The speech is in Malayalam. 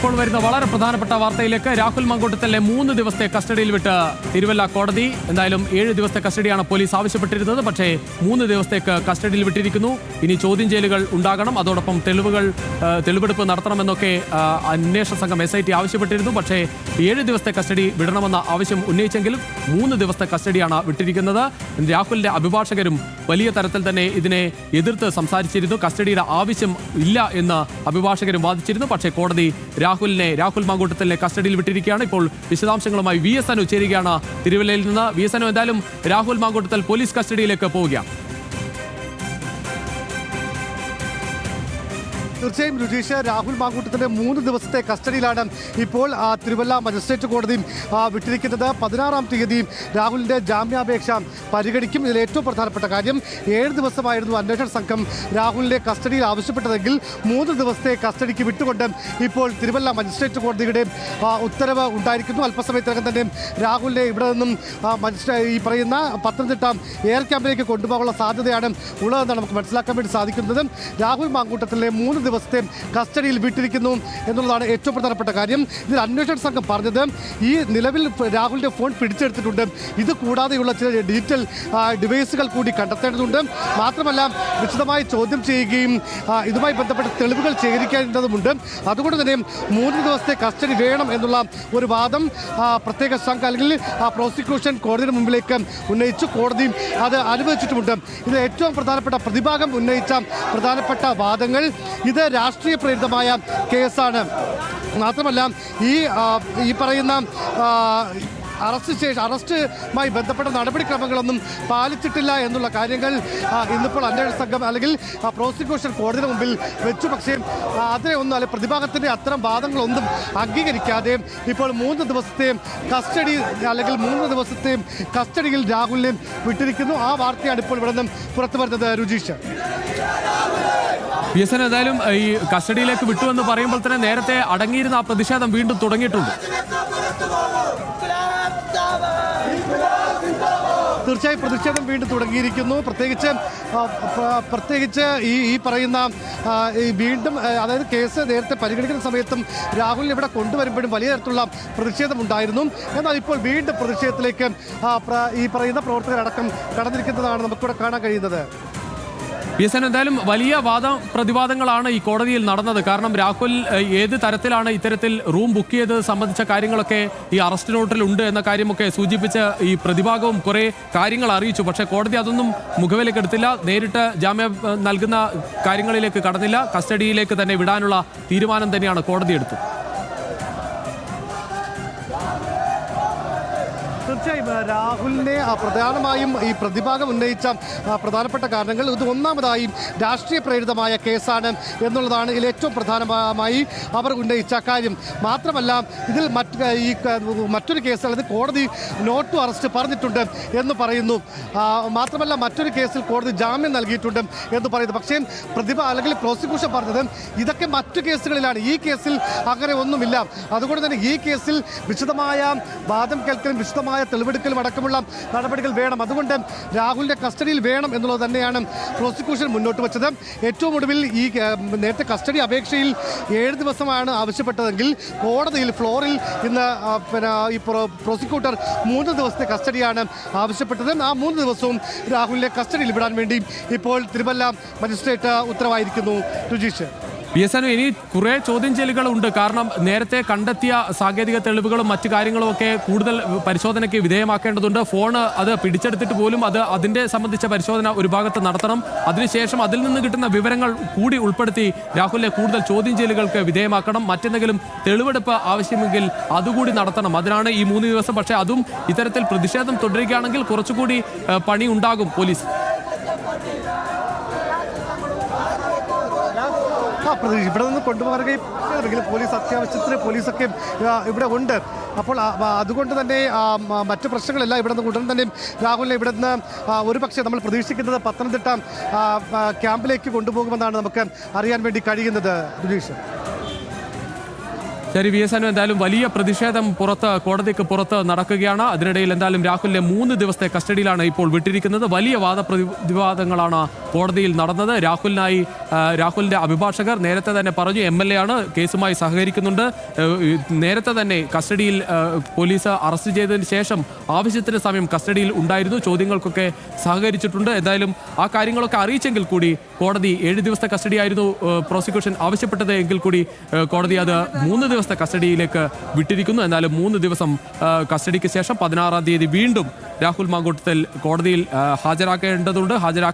ഇപ്പോൾ വരുന്ന വളരെ പ്രധാനപ്പെട്ട വാർത്തയിലേക്ക്. രാഹുൽ മങ്കൂട്ടത്തിലെ 3 ദിവസത്തെ കസ്റ്റഡിയിൽ വിട്ട് തിരുവല്ല കോടതി. എന്തായാലും 7 ദിവസത്തെ കസ്റ്റഡിയാണ് പോലീസ് ആവശ്യപ്പെട്ടിരുന്നത്. പക്ഷേ 3 ദിവസത്തേക്ക് കസ്റ്റഡിയിൽ വിട്ടിരിക്കുന്നു. ഇനി ചോദ്യം ചെയ്യലുകൾ ഉണ്ടാകണം, അതോടൊപ്പം തെളിവെടുപ്പ് നടത്തണമെന്നൊക്കെ അന്വേഷണ സംഘം SIT ആവശ്യപ്പെട്ടിരുന്നു. പക്ഷേ 7 ദിവസത്തെ കസ്റ്റഡി വിടണമെന്ന ആവശ്യം ഉന്നയിച്ചെങ്കിലും 3 ദിവസത്തെ കസ്റ്റഡിയാണ് വിട്ടിരിക്കുന്നത്. രാഹുലിന്റെ അഭിഭാഷകരും വലിയ തരത്തിൽ തന്നെ ഇതിനെ എതിർത്ത് സംസാരിച്ചിരുന്നു. കസ്റ്റഡിയുടെ ആവശ്യം ഇല്ല എന്ന് അഭിഭാഷകരും വാദിച്ചിരുന്നു. പക്ഷേ കോടതി രാഹുൽ മങ്കൂട്ടത്തിലെ കസ്റ്റഡിയിൽ വിട്ടിരിക്കുകയാണ്. ഇപ്പോൾ വിശദാംശങ്ങളുമായി VS അനു ചേരുകയാണ് തിരുവല്ലയിൽ നിന്ന്. VS അനു, എന്തായാലും രാഹുൽ മങ്കൂട്ടത്തിൽ പോലീസ് കസ്റ്റഡിയിലേക്ക് പോവുകയാണ്. തീർച്ചയായും രുചീഷ്, രാഹുൽ മങ്കൂട്ടത്തിൻ്റെ 3 ദിവസത്തെ കസ്റ്റഡിയിലാണ് ഇപ്പോൾ തിരുവല്ല മജിസ്ട്രേറ്റ് കോടതി വിട്ടിരിക്കുന്നത്. 16-ാം തീയതി രാഹുലിൻ്റെ ജാമ്യാപേക്ഷ പരിഗണിക്കും. ഇതിൽ ഏറ്റവും പ്രധാനപ്പെട്ട കാര്യം 7 ദിവസമായിരുന്നു അന്വേഷണ സംഘം രാഹുലിൻ്റെ കസ്റ്റഡിയിൽ ആവശ്യപ്പെട്ടതെങ്കിൽ 3 ദിവസത്തെ കസ്റ്റഡിക്ക് വിട്ടുകൊണ്ട് ഇപ്പോൾ തിരുവല്ല മജിസ്ട്രേറ്റ് കോടതിയുടെ ഉത്തരവ് ഉണ്ടായിരിക്കുന്നു. അല്പസമയത്തിനകം തന്നെ രാഹുലിനെ ഇവിടെ നിന്നും ഈ പറയുന്ന പത്തനംതിട്ട എയർ ക്യാമ്പിലേക്ക് കൊണ്ടുപോകാനുള്ള സാധ്യതയാണ് ഉള്ളതെന്നാണ് നമുക്ക് മനസ്സിലാക്കാൻ വേണ്ടി സാധിക്കുന്നത്. രാഹുൽ മങ്കൂട്ടത്തിലെ 3 ദിവസത്തെ കസ്റ്റഡിയിൽ വിട്ടിരിക്കുന്നു എന്നുള്ളതാണ് ഏറ്റവും പ്രധാനപ്പെട്ട കാര്യം. ഇതിൽ അന്വേഷണ സംഘം പറഞ്ഞത് ഈ നിലവിൽ രാഹുലിന്റെ ഫോൺ പിടിച്ചെടുത്തിട്ടുണ്ട്. ഇത് കൂടാതെയുള്ള ചില ഡിജിറ്റൽ ഡിവൈസുകൾ കൂടി കണ്ടെത്തേണ്ടതുണ്ട്. മാത്രമല്ല വിശദമായി ചോദ്യം ചെയ്യുകയും ഇതുമായി ബന്ധപ്പെട്ട തെളിവുകൾ ശേഖരിക്കേണ്ടതുമുണ്ട്. അതുകൊണ്ട് തന്നെ 3 ദിവസത്തെ കസ്റ്റഡി വേണം എന്നുള്ള ഒരു വാദം പ്രത്യേക സംഘം അല്ലെങ്കിൽ പ്രോസിക്യൂഷൻ കോടതിയുടെ മുമ്പിലേക്ക് ഉന്നയിച്ചു. കോടതി അത് അനുവദിച്ചിട്ടുമുണ്ട്. ഇത് ഏറ്റവും പ്രധാനപ്പെട്ട പ്രതിഭാഗം ഉന്നയിച്ച പ്രധാനപ്പെട്ട വാദങ്ങൾ, ഇത് രാഷ്ട്രീയ പ്രേരിതമായ കേസാണ്. മാത്രമല്ല ഈ പറയുന്ന അറസ്റ്റുമായി ബന്ധപ്പെട്ട നടപടിക്രമങ്ങളൊന്നും പാലിച്ചിട്ടില്ല എന്നുള്ള കാര്യങ്ങൾ ഇന്നിപ്പോൾ അന്വേഷണ സംഘം അല്ലെങ്കിൽ പ്രോസിക്യൂഷൻ കോടതിയുടെ മുമ്പിൽ വെച്ചു. പക്ഷേ അതിനെയൊന്നും അല്ലെങ്കിൽ പ്രതിഭാഗത്തിൻ്റെ അത്തരം വാദങ്ങളൊന്നും അംഗീകരിക്കാതെ ഇപ്പോൾ 3 ദിവസത്തെ കസ്റ്റഡി അല്ലെങ്കിൽ 3 ദിവസത്തെ കസ്റ്റഡിയിൽ രാഹുലിനെ വിട്ടിരിക്കുന്നു. ആ വാർത്തയാണ് ഇപ്പോൾ ഇവിടെ നിന്നും പുറത്തു വരുന്നത്. രുചീഷ്, VS അനു, എന്തായാലും ഈ കസ്റ്റഡിയിലേക്ക് വിട്ടു എന്ന് പറയുമ്പോൾ തന്നെ നേരത്തെ അടങ്ങിയിരുന്ന ആ പ്രതിഷേധം വീണ്ടും തുടങ്ങിയിട്ടുണ്ട്. തീർച്ചയായും പ്രതിഷേധം വീണ്ടും തുടങ്ങിയിരിക്കുന്നു. പ്രത്യേകിച്ച് ഈ പറയുന്ന വീണ്ടും അതായത് കേസ് നേരത്തെ പരിഗണിക്കുന്ന സമയത്തും രാഹുലിനെ ഇവിടെ കൊണ്ടുവരുമ്പോഴും വലിയ തരത്തിലുള്ള പ്രതിഷേധം ഉണ്ടായിരുന്നു. എന്നാൽ ഇപ്പോൾ വീണ്ടും പ്രതിഷേധത്തിലേക്ക് ഈ പറയുന്ന പ്രവർത്തകരടക്കം കടന്നിരിക്കുന്നതാണ് നമുക്കിവിടെ കാണാൻ കഴിയുന്നത്. VS അനു, എന്തായാലും വലിയ പ്രതിവാദങ്ങളാണ് ഈ കോടതിയിൽ നടന്നത്. കാരണം രാഹുൽ ഏത് തരത്തിലാണ് ഇത്തരത്തിൽ റൂം ബുക്ക് ചെയ്തത് സംബന്ധിച്ച കാര്യങ്ങളൊക്കെ ഈ അറസ്റ്റ് നോട്ടിൽ ഉണ്ട് എന്ന കാര്യമൊക്കെ സൂചിപ്പിച്ച് ഈ പ്രതിഭാഗവും കുറേ കാര്യങ്ങൾ അറിയിച്ചു. പക്ഷേ കോടതി അതൊന്നും മുഖവിലേക്ക് എടുത്തില്ല. നേരിട്ട് ജാമ്യം നൽകുന്ന കാര്യങ്ങളിലേക്ക് കടന്നില്ല. കസ്റ്റഡിയിലേക്ക് തന്നെ വിടാനുള്ള തീരുമാനം തന്നെയാണ് കോടതി എടുത്തത്. തീർച്ചയായും രാഹുലിനെ പ്രധാനമായും ഈ പ്രതിഭാഗം ഉന്നയിച്ച പ്രധാനപ്പെട്ട കാരണങ്ങൾ ഇത് ഒന്നാമതായി രാഷ്ട്രീയ പ്രേരിതമായ കേസാണ് എന്നുള്ളതാണ് ഇതിൽ ഏറ്റവും പ്രധാനമായി അവർ ഉന്നയിച്ച കാര്യം. മാത്രമല്ല ഇതിൽ മറ്റൊരു കേസ് അല്ലെങ്കിൽ കോടതി നോട്ട് ടു അറസ്റ്റ് പറഞ്ഞിട്ടുണ്ട് എന്ന് പറയുന്നു. മാത്രമല്ല മറ്റൊരു കേസിൽ കോടതി ജാമ്യം നൽകിയിട്ടുണ്ട് എന്ന് പറയുന്നു. പക്ഷേ അല്ലെങ്കിൽ പ്രോസിക്യൂഷൻ പറഞ്ഞത് ഇതൊക്കെ മറ്റു കേസുകളിലാണ്, ഈ കേസിൽ അങ്ങനെ ഒന്നുമില്ല. അതുകൊണ്ട് തന്നെ ഈ കേസിൽ വിശദമായ വാദം കേൾക്കലും വിശദമായ തെളിവെടുക്കലും അടക്കമുള്ള നടപടികൾ വേണം. അതുകൊണ്ട് രാഹുലിന്റെ കസ്റ്റഡിയിൽ വേണം എന്നുള്ളത് തന്നെയാണ് പ്രോസിക്യൂഷൻ മുന്നോട്ട് വെച്ചത്. ഏറ്റവും ഒടുവിൽ ഈ നേരത്തെ കസ്റ്റഡി അപേക്ഷയിൽ 7 ദിവസമാണ് ആവശ്യപ്പെട്ടതെങ്കിൽ കോടതിയിൽ ഫ്ലോറിൽ ഇന്ന് ഈ പ്രോസിക്യൂട്ടർ 3 ദിവസത്തെ കസ്റ്റഡിയാണ് ആവശ്യപ്പെട്ടത്. ആ 3 ദിവസവും രാഹുലിനെ കസ്റ്റഡിയിൽ വിടാൻ വേണ്ടി ഇപ്പോൾ തിരുവല്ല മജിസ്ട്രേറ്റ് ഉത്തരവായിരിക്കുന്നു. രുചീഷ്, VS അനു, ഇനി കുറേ ചോദ്യം ചെയ്യലുകളുണ്ട്. കാരണം നേരത്തെ കണ്ടെത്തിയ സാങ്കേതിക തെളിവുകളും മറ്റു കാര്യങ്ങളും ഒക്കെ കൂടുതൽ പരിശോധനയ്ക്ക് വിധേയമാക്കേണ്ടതുണ്ട്. ഫോണ് അത് പിടിച്ചെടുത്തിട്ട് പോലും അതിൻ്റെ സംബന്ധിച്ച പരിശോധന ഒരു ഭാഗത്ത് നടത്തണം. അതിനുശേഷം അതിൽ നിന്ന് കിട്ടുന്ന വിവരങ്ങൾ കൂടി ഉൾപ്പെടുത്തി രാഹുലിനെ കൂടുതൽ ചോദ്യം ചെയ്യലുകൾക്ക് വിധേയമാക്കണം. മറ്റെന്തെങ്കിലും തെളിവെടുപ്പ് ആവശ്യമെങ്കിൽ അതുകൂടി നടത്തണം. അതിനാണ് ഈ 3 ദിവസം. പക്ഷേ അതും ഇത്തരത്തിൽ പ്രതിഷേധം തുടരുകയാണെങ്കിൽ കുറച്ചുകൂടി പണി ഉണ്ടാകും പോലീസ്. ഇവിടെ നിന്ന് കൊണ്ടുപോകുകയും പോലീസ് അത്യാവശ്യത്തിന് പോലീസൊക്കെ ഇവിടെ ഉണ്ട്. അപ്പോൾ അതുകൊണ്ട് തന്നെ മറ്റു പ്രശ്നങ്ങളെല്ലാം ഇവിടെ നിന്ന് ഉടൻ തന്നെ രാഹുലിനെ ഇവിടെ നിന്ന് ഒരുപക്ഷെ നമ്മൾ പ്രതീക്ഷിക്കുന്നത് പത്തനംതിട്ട ക്യാമ്പിലേക്ക് കൊണ്ടുപോകുമെന്നാണ് നമുക്ക് അറിയാൻ വേണ്ടി കഴിയുന്നത്. രുചീഷ്, ശരി വി എസ് അനു, എന്തായാലും വലിയ പ്രതിഷേധം കോടതിക്ക് പുറത്ത് നടക്കുകയാണ്. അതിനിടയിൽ എന്തായാലും രാഹുലിനെ 3 ദിവസത്തെ കസ്റ്റഡിയിലാണ് ഇപ്പോൾ വിട്ടിരിക്കുന്നത്. വലിയ വാദപ്രതിവാദങ്ങളാണ് കോടതിയിൽ നടന്നത്. രാഹുലിന്റെ അഭിഭാഷകർ നേരത്തെ തന്നെ പറഞ്ഞു MLA ആണ്, കേസുമായി സഹകരിക്കുന്നുണ്ട്. നേരത്തെ തന്നെ കസ്റ്റഡിയിൽ പോലീസ് അറസ്റ്റ് ചെയ്തതിന് ശേഷം ആവശ്യത്തിന് സമയം കസ്റ്റഡിയിൽ ഉണ്ടായിരുന്നു, ചോദ്യങ്ങൾക്കൊക്കെ സഹകരിച്ചിട്ടുണ്ട്. എന്തായാലും ആ കാര്യങ്ങളൊക്കെ അറിയിച്ചെങ്കിൽ കൂടി കോടതി 7 ദിവസത്തെ കസ്റ്റഡിയായിരുന്നു പ്രോസിക്യൂഷൻ ആവശ്യപ്പെട്ടത് എങ്കിൽ കൂടി കോടതി അത് 3 ദിവസത്തെ കസ്റ്റഡിയിലേക്ക് വിട്ടിരിക്കുന്നു. എന്നാലും 3 ദിവസം കസ്റ്റഡിക്ക് ശേഷം 16-ാം തീയതി വീണ്ടും രാഹുൽ മാങ്കൂട്ടത്തിൽ കോടതിയിൽ ഹാജരാക്കേണ്ടതുണ്ട്.